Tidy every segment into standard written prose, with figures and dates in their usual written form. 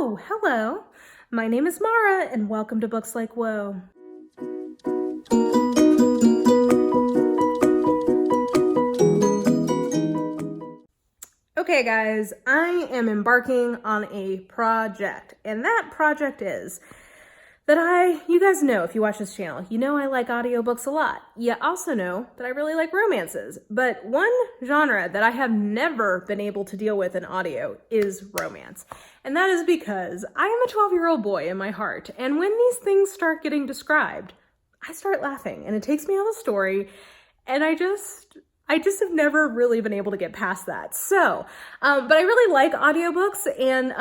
Oh, hello. My name is Mara, and welcome to Books Like Whoa. Okay, guys, I am embarking on a project, and that project is that you guys know, if you watch this channel, you know I like audiobooks a lot. You also know that I really like romances, but one genre that I have never been able to deal with in audio is romance. And that is because I am a 12-year-old boy in my heart, and when these things start getting described, I start laughing, and it takes me out of the story, and I just have never really been able to get past that. So, but I really like audiobooks, and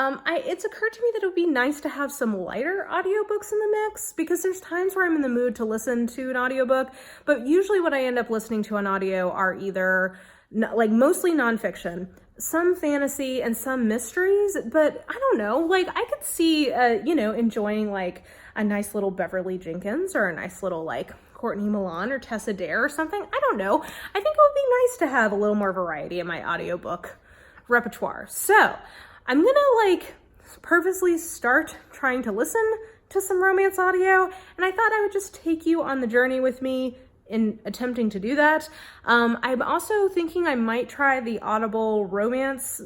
it's occurred to me that it would be nice to have some lighter audiobooks in the mix, because there's times where I'm in the mood to listen to an audiobook, but usually what I end up listening to on audio are either mostly nonfiction, some fantasy, and some mysteries. But I don't know, I could see, enjoying a nice little Beverly Jenkins, or a nice little Courtney Milan or Tessa Dare or something. I don't know. I think it would be nice to have a little more variety in my audiobook repertoire. So I'm gonna purposely start trying to listen to some romance audio, and I thought I would just take you on the journey with me in attempting to do that. I'm also thinking I might try the Audible romance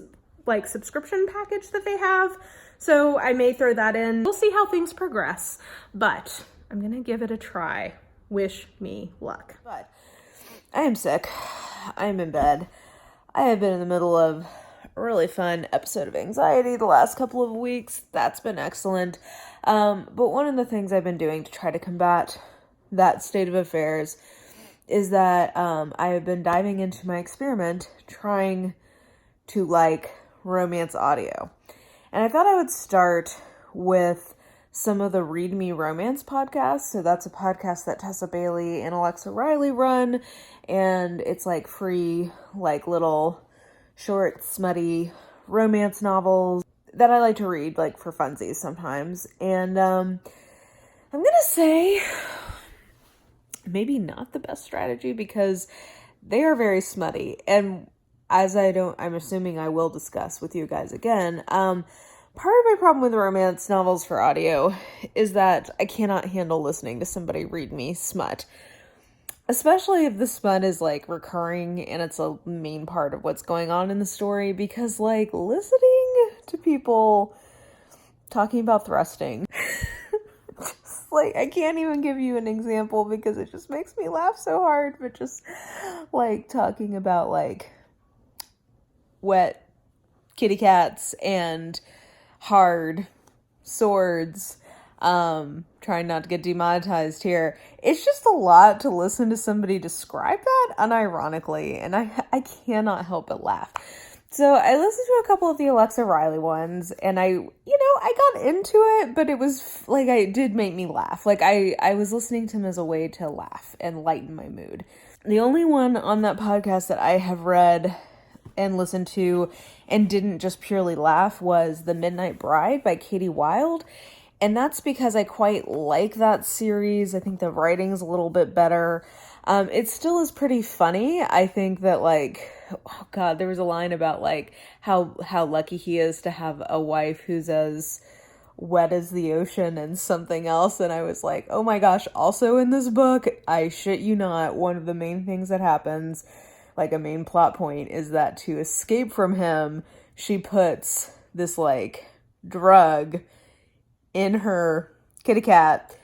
subscription package that they have. So I may throw that in. We'll see how things progress, but I'm gonna give it a try. Wish me luck. But I am sick. I am in bed. I have been in the middle of a really fun episode of anxiety the last couple of weeks. That's been excellent. But one of the things I've been doing to try to combat that state of affairs is that I have been diving into my experiment trying to like romance audio. And I thought I would start with some of the Read Me Romance podcasts. So that's a podcast that Tessa Bailey and Alexa Riley run. And it's free, little short, smutty romance novels that I like to read, for funsies sometimes. And I'm going to say maybe not the best strategy, because they are very smutty. And I'm assuming I will discuss with you guys again, part of my problem with romance novels for audio is that I cannot handle listening to somebody read me smut. Especially if the smut is recurring and it's a main part of what's going on in the story, because listening to people talking about thrusting, I can't even give you an example because it just makes me laugh so hard, but just talking about wet kitty cats and hard swords, trying not to get demonetized here. It's just a lot to listen to somebody describe that unironically, and I cannot help but laugh. So I listened to a couple of the Alexa Riley ones, and I got into it, but it was it did make me laugh. I was listening to them as a way to laugh and lighten my mood. The only one on that podcast that I have read and listened to and didn't just purely laugh was The Midnight Bride by Wilde. And that's because I quite like that series. I think the writing's a little bit better. It still is pretty funny. I think that oh God, there was a line about how lucky he is to have a wife who's as wet as the ocean and something else. And I was like, oh my gosh, also in this book, I shit you not, one of the main things that happens, a main plot point, is that to escape from him, she puts this drug in her kitty cat,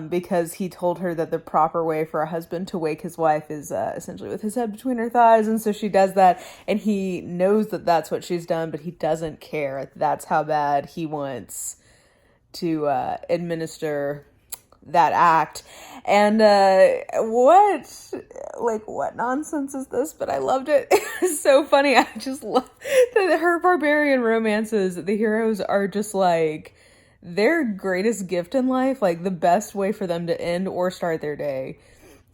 because he told her that the proper way for a husband to wake his wife is essentially with his head between her thighs. And so she does that, and he knows that that's what she's done, but he doesn't care. That's how bad he wants to administer that act. And what nonsense is this? But I loved it. It's so funny. I just love that her barbarian romances, the heroes are just their greatest gift in life, the best way for them to end or start their day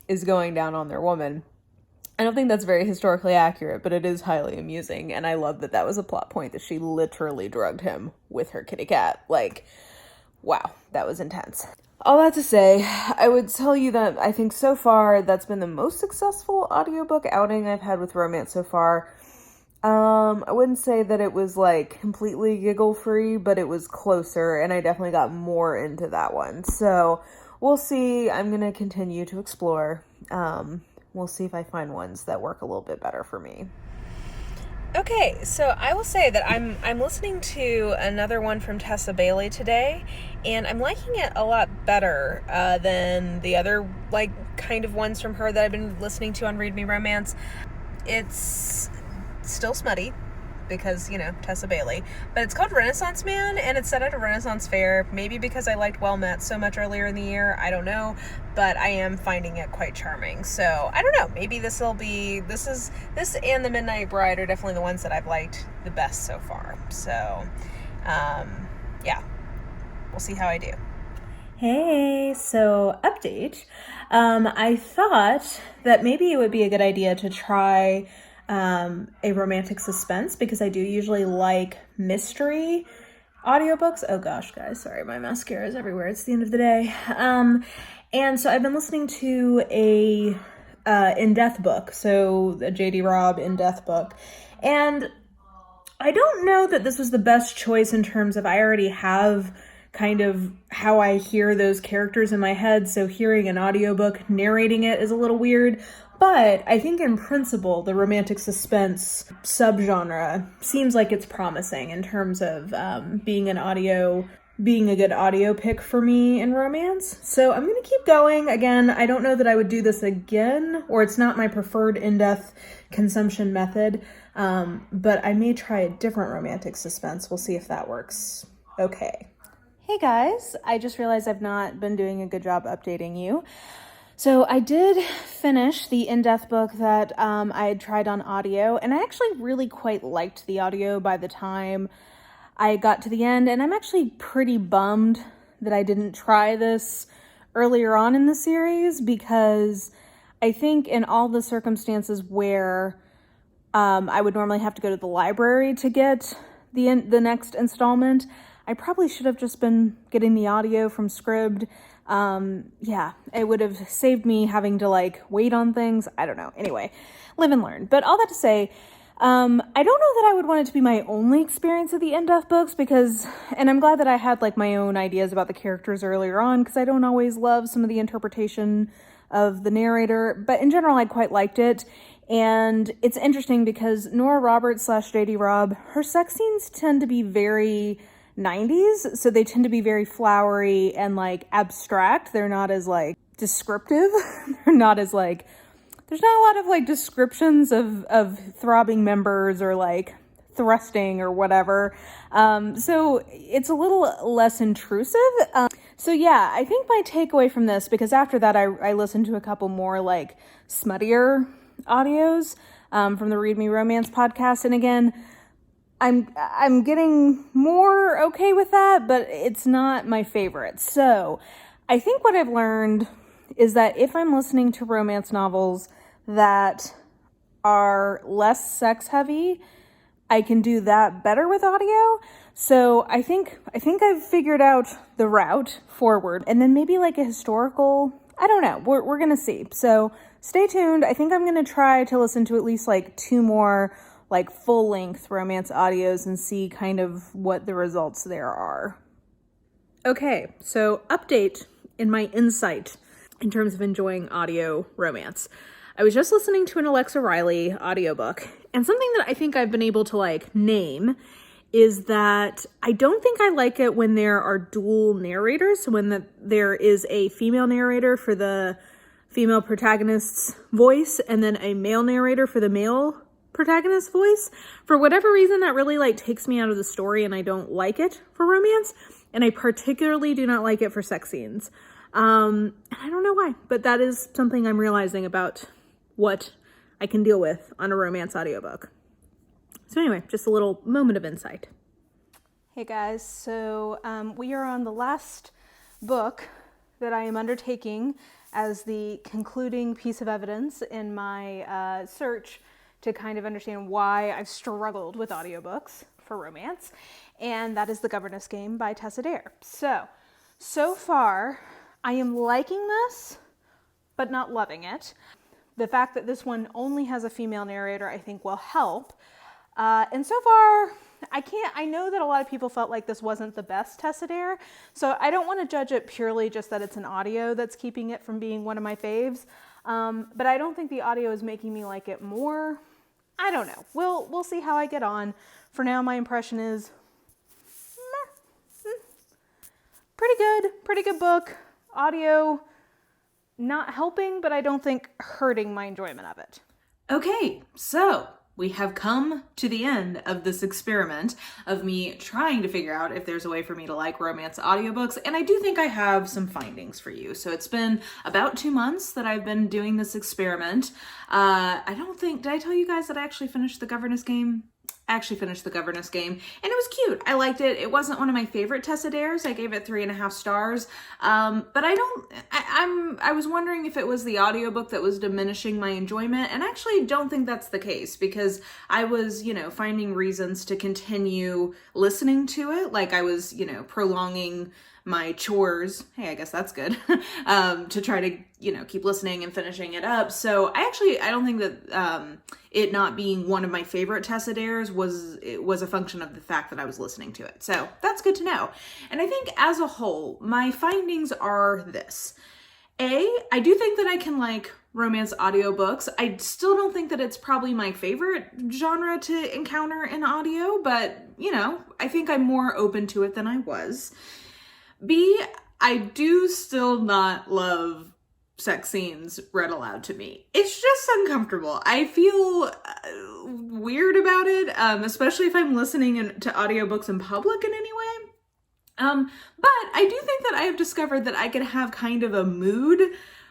is going down on their woman. I don't think that's very historically accurate, but it is highly amusing, and I love that that was a plot point, that she literally drugged him with her kitty cat. Wow, that was intense. All that to say, I would tell you that I think so far that's been the most successful audiobook outing I've had with romance so far. I wouldn't say that it was like completely giggle free, but it was closer, and I definitely got more into that one. So we'll see. I'm gonna continue to explore. We'll see if I find ones that work a little bit better for me. Okay, so I will say that I'm listening to another one from Tessa Bailey today, and I'm liking it a lot better than the other like kind of ones from her that I've been listening to on Read Me Romance. It's still smutty because, you know, Tessa Bailey, but it's called Renaissance Man, and it's set at a Renaissance fair. Maybe because I liked Well Met so much earlier in the year, I don't know, but I am finding it quite charming. So I don't know, maybe this and The Midnight Bride are definitely the ones that I've liked the best so far. So yeah, we'll see how I do. Hey, so update. I thought that maybe it would be a good idea to try a romantic suspense, because I do usually like mystery audiobooks. Oh gosh, guys, sorry, my mascara is everywhere. It's the end of the day. And so I've been listening to a In Death book, so a J.D. Robb In Death book. And I don't know that this was the best choice in terms of I already have kind of how I hear those characters in my head, so hearing an audiobook narrating it is a little weird. But I think in principle, the romantic suspense subgenre seems like it's promising in terms of being a good audio pick for me in romance. So I'm going to keep going. Again, I don't know that I would do this again, or it's not my preferred in-depth consumption method, but I may try a different romantic suspense. We'll see if that works. Okay. Hey guys, I just realized I've not been doing a good job updating you. So I did finish the In Death book that I had tried on audio, and I actually really quite liked the audio by the time I got to the end, and I'm actually pretty bummed that I didn't try this earlier on in the series, because I think in all the circumstances where I would normally have to go to the library to get the next installment, I probably should have just been getting the audio from Scribd. Yeah, it would have saved me having to like wait on things. I don't know. Anyway, live and learn. But all that to say, I don't know that I would want it to be my only experience of the In Death books, and I'm glad that I had like my own ideas about the characters earlier on, because I don't always love some of the interpretation of the narrator, but in general, I quite liked it. And it's interesting because Nora Roberts / J.D. Robb, her sex scenes tend to be very 90s, so they tend to be very flowery and like abstract. They're not as like descriptive. They're not as like, there's not a lot of like descriptions of throbbing members or like thrusting or whatever. So it's a little less intrusive. So yeah, I think my takeaway from this, because after that I listened to a couple more like smuttier audios from the Read Me Romance podcast, and again, I'm getting more okay with that, but it's not my favorite. So I think what I've learned is that if I'm listening to romance novels that are less sex heavy, I can do that better with audio. So I think I've figured out the route forward, and then maybe like a historical, I don't know, we're gonna see. So stay tuned. I think I'm gonna try to listen to at least like 2 more like full-length romance audios and see kind of what the results there are. Okay, so update in my insight in terms of enjoying audio romance. I was just listening to an Alexa Riley audiobook, and something that I think I've been able to like name is that I don't think I like it when there are dual narrators, so when there is a female narrator for the female protagonist's voice and then a male narrator for the male protagonist voice. For whatever reason, that really like takes me out of the story, and I don't like it for romance, and I particularly do not like it for sex scenes. And I don't know why, but that is something I'm realizing about what I can deal with on a romance audiobook. So anyway, just a little moment of insight. Hey guys, so we are on the last book that I am undertaking as the concluding piece of evidence in my search to kind of understand why I've struggled with audiobooks for romance, and that is The Governess Game by Tessa Dare. So far, I am liking this, but not loving it. The fact that this one only has a female narrator, I think, will help. And so far, I know that a lot of people felt like this wasn't the best Tessa Dare, so I don't want to judge it purely just that it's an audio that's keeping it from being one of my faves. But I don't think the audio is making me like it more. I don't know. We'll see how I get on. For now, my impression is pretty good book. Audio not helping, but I don't think hurting my enjoyment of it. Okay, so we have come to the end of this experiment of me trying to figure out if there's a way for me to like romance audiobooks, and I do think I have some findings for you. So it's been about 2 months that I've been doing this experiment. Did I tell you guys that I actually finished the Governess game? I actually finished the Governess game, and it was cute. I liked it. It wasn't one of my favorite Tessa Dares. I gave it 3.5 stars. But I was wondering if it was the audiobook that was diminishing my enjoyment, and I actually don't think that's the case, because I was, finding reasons to continue listening to it. Like I was, prolonging my chores. Hey, I guess that's good. To try to, keep listening and finishing it up. So I don't think that it not being one of my favorite Tessa Dares was a function of the fact that I was listening to it. So that's good to know. And I think as a whole, my findings are this. I do think that I can like romance audiobooks. I still don't think that it's probably my favorite genre to encounter in audio, but I think I'm more open to it than I was. B, I do still not love sex scenes read aloud to me. It's just uncomfortable. I feel weird about it, especially if I'm listening to audiobooks in public in any way. But I do think that I have discovered that I can have kind of a mood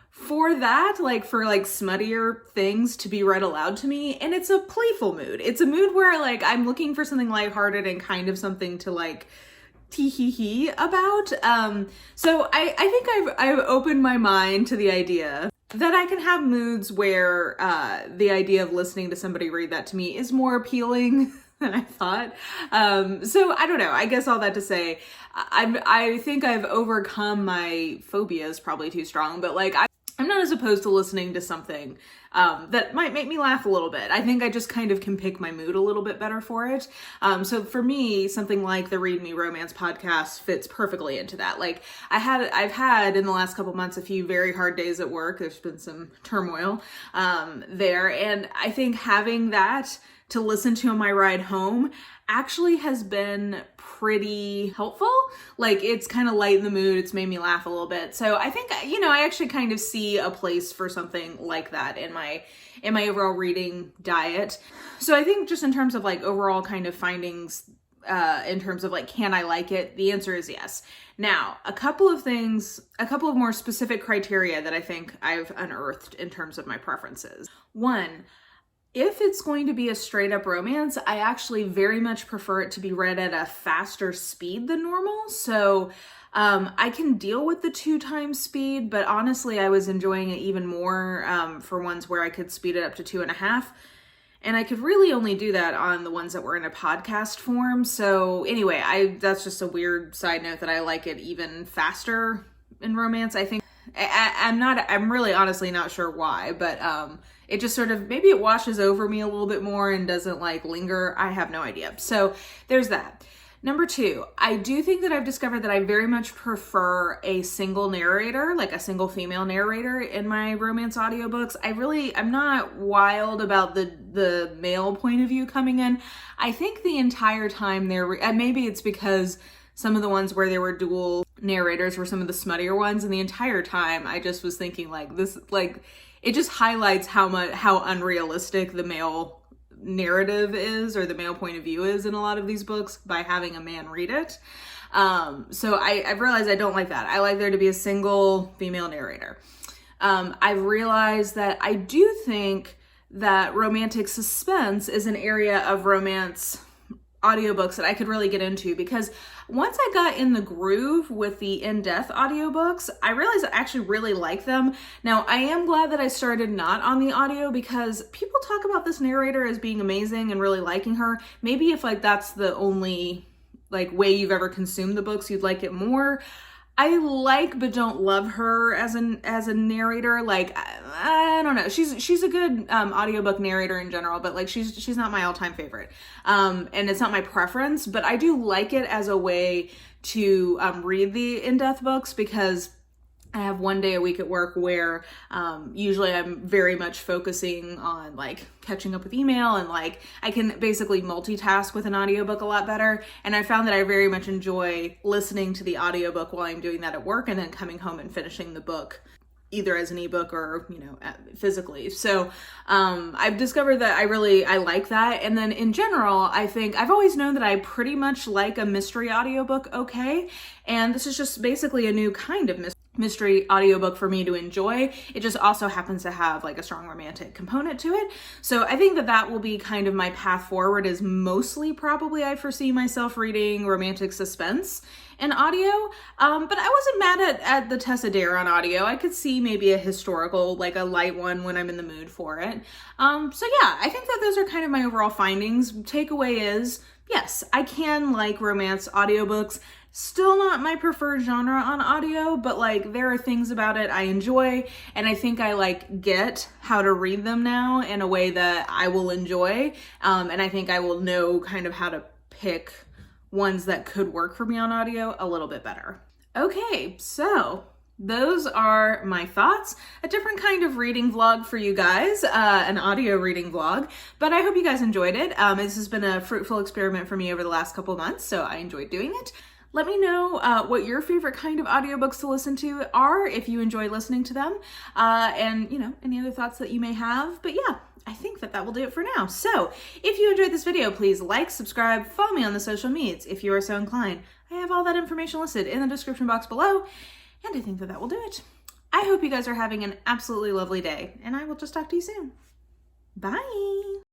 for that, like for like smuttier things to be read aloud to me, and it's a playful mood. It's a mood where like I'm looking for something lighthearted and kind of something to like tee-hee-hee about. So I think I've opened my mind to the idea that I can have moods where the idea of listening to somebody read that to me is more appealing than I thought. So I don't know. I guess all that to say, I think I've overcome my phobia is probably too strong, but like I'm not as opposed to listening to something that might make me laugh a little bit. I think I just kind of can pick my mood a little bit better for it. So for me, something like the Read Me Romance podcast fits perfectly into that. Like I've had in the last couple months a few very hard days at work. There's been some turmoil there, and I think having that to listen to on my ride home actually has been pretty helpful. Like it's kind of lightened the mood. It's made me laugh a little bit. So I think, I actually kind of see a place for something like that in my overall reading diet. So I think just in terms of like overall kind of findings, in terms of like, can I like it? The answer is yes. Now, a couple of more specific criteria that I think I've unearthed in terms of my preferences. One, if it's going to be a straight up romance, I actually very much prefer it to be read at a faster speed than normal. So I can deal with the 2x speed, but honestly, I was enjoying it even more for ones where I could speed it up to 2.5. And I could really only do that on the ones that were in a podcast form. So anyway, that's just a weird side note that I like it even faster in romance. I think I'm really honestly not sure why, but it just sort of, maybe it washes over me a little bit more and doesn't like linger. I have no idea. So there's that. Number 2, I do think that I've discovered that I very much prefer a single narrator, like a single female narrator in my romance audiobooks. I'm not wild about the male point of view coming in. I think the entire time and maybe it's because some of the ones where there were dual narrators were some of the smuttier ones, and the entire time I just was thinking like this, like it just highlights how unrealistic the male narrative is, or the male point of view is in a lot of these books by having a man read it. So I've realized I don't like that. I like there to be a single female narrator. I've realized that I do think that romantic suspense is an area of romance audiobooks that I could really get into, because once I got in the groove with the in-depth audiobooks, I realized I actually really like them. Now, I am glad that I started not on the audio, because people talk about this narrator as being amazing and really liking her. Maybe if like that's the only like way you've ever consumed the books, you'd like it more. I like but don't love her as a narrator. Like I don't know. She's a good audiobook narrator in general, but like she's not my all-time favorite. And it's not my preference, but I do like it as a way to read the in-depth books, because I have one day a week at work where usually I'm very much focusing on like catching up with email, and like I can basically multitask with an audiobook a lot better. And I found that I very much enjoy listening to the audiobook while I'm doing that at work, and then coming home and finishing the book either as an ebook or, you know, physically. So I've discovered that I like that. And then in general, I think I've always known that I pretty much like a mystery audiobook okay. And this is just basically a new kind of mystery audiobook for me to enjoy. It just also happens to have like a strong romantic component to it. So I think that will be kind of my path forward, is mostly probably I foresee myself reading romantic suspense in audio. But I wasn't mad at the Tessa Dare on audio. I could see maybe a historical, like a light one when I'm in the mood for it. So yeah, I think that those are kind of my overall findings. Takeaway is, yes, I can like romance audiobooks. Still not my preferred genre on audio, but like there are things about it I enjoy, and I think I like get how to read them now in a way that I will enjoy. And I think I will know kind of how to pick ones that could work for me on audio a little bit better. Okay, so those are my thoughts. A different kind of reading vlog for you guys, an audio reading vlog, but I hope you guys enjoyed it. This has been a fruitful experiment for me over the last couple months, so I enjoyed doing it. Let me know what your favorite kind of audiobooks to listen to are, if you enjoy listening to them, and you know, any other thoughts that you may have. But yeah, I think that will do it for now. So if you enjoyed this video, please like, subscribe, follow me on the social medias if you are so inclined. I have all that information listed in the description box below, and I think that will do it. I hope you guys are having an absolutely lovely day, and I will just talk to you soon. Bye!